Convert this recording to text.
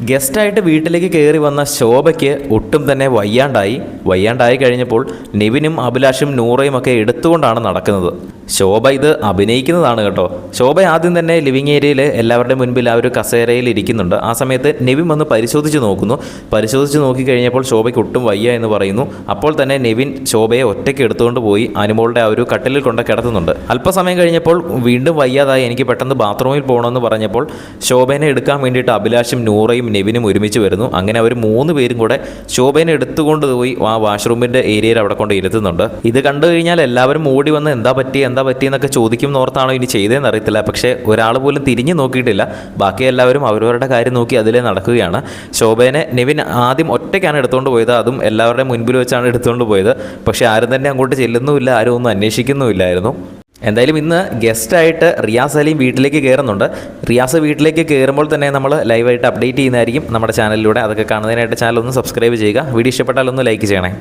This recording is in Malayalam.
ഗസ്റ്റായിട്ട് വീട്ടിലേക്ക് കയറി വന്ന ശോഭയ്ക്ക് ഒട്ടും തന്നെ വയ്യാണ്ടായി കഴിഞ്ഞപ്പോൾ നിവിനും അഭിലാഷും നൂറയും ഒക്കെ എടുത്തുകൊണ്ടാണ് നടക്കുന്നത്. ശോഭ ഇത് അഭിനയിക്കുന്നതാണ് കേട്ടോ. ശോഭ ആദ്യം തന്നെ ലിവിങ് ഏരിയയിൽ എല്ലാവരുടെ മുൻപിൽ ആ ഒരു കസേരയിൽ ഇരിക്കുന്നുണ്ട്. ആ സമയത്ത് നിവിൻ വന്ന് പരിശോധിച്ച് നോക്കിക്കഴിഞ്ഞപ്പോൾ ശോഭയ്ക്ക് ഒട്ടും വയ്യ എന്ന് പറയുന്നു. അപ്പോൾ തന്നെ നിവിൻ ശോഭയെ ഒറ്റയ്ക്ക് എടുത്തുകൊണ്ട് പോയി അനുമോളുടെ ആ ഒരു കട്ടിലിൽ കൊണ്ട് കിടത്തുന്നുണ്ട്. അല്പസമയം കഴിഞ്ഞപ്പോൾ വീണ്ടും വയ്യാതായി, എനിക്ക് പെട്ടെന്ന് ബാത്റൂമിൽ പോകണമെന്ന് പറഞ്ഞപ്പോൾ ശോഭേനെ എടുക്കാൻ വേണ്ടിയിട്ട് അഭിലാഷും നൂറയും നിവിനും ഒരുമിച്ച് വരുന്നു. അങ്ങനെ അവർ 3 പേരും കൂടെ ശോഭേനെ എടുത്തുകൊണ്ട് പോയി ആ വാഷ്റൂമിൻ്റെ ഏരിയയിൽ അവിടെ കൊണ്ട് ഇരുത്തുന്നുണ്ട്. ഇത് കണ്ടു കഴിഞ്ഞാൽ എല്ലാവരും ഓടി വന്ന് എന്താ പറ്റി എന്നൊക്കെ ചോദിക്കും എന്നോർത്താണോ ഇനി ചെയ്തതെന്ന് അറിയത്തില്ല. പക്ഷേ ഒരാൾ പോലും തിരിഞ്ഞു നോക്കിയിട്ടില്ല. ബാക്കി എല്ലാവരും അവരവരുടെ കാര്യം നോക്കി അതിലേ നടക്കുകയാണ്. ശോഭേനെ നിവിൻ ആദ്യം ഒറ്റയ്ക്കാണ് എടുത്തുകൊണ്ട് പോയത്. അതും എല്ലാവരുടെയും മുൻപിൽ വെച്ചാണ് എടുത്തുകൊണ്ട് പോയത്. പക്ഷേ ആരും തന്നെ അങ്ങോട്ട് ചെല്ലുന്നുമില്ല, ആരും ഒന്നും അന്വേഷിക്കുന്നുമില്ലായിരുന്നു. എന്തായാലും ഇന്ന് ഗസ്റ്റായിട്ട് റിയാസ് അലിയും വീട്ടിലേക്ക് കയറുന്നുണ്ട്. റിയാസ് വീട്ടിലേക്ക് കയറുമ്പോൾ തന്നെ നമ്മൾ ലൈവായിട്ട് അപ്ഡേറ്റ് ചെയ്യുന്നതായിരിക്കും നമ്മുടെ ചാനലിലൂടെ. അതൊക്കെ കാണുന്നതിനായിട്ട് ചാനൽ ഒന്ന് സബ്സ്ക്രൈബ് ചെയ്യുക. വീഡിയോ ഇഷ്ടപ്പെട്ടാൽ ഒന്ന് ലൈക്ക് ചെയ്യണേ.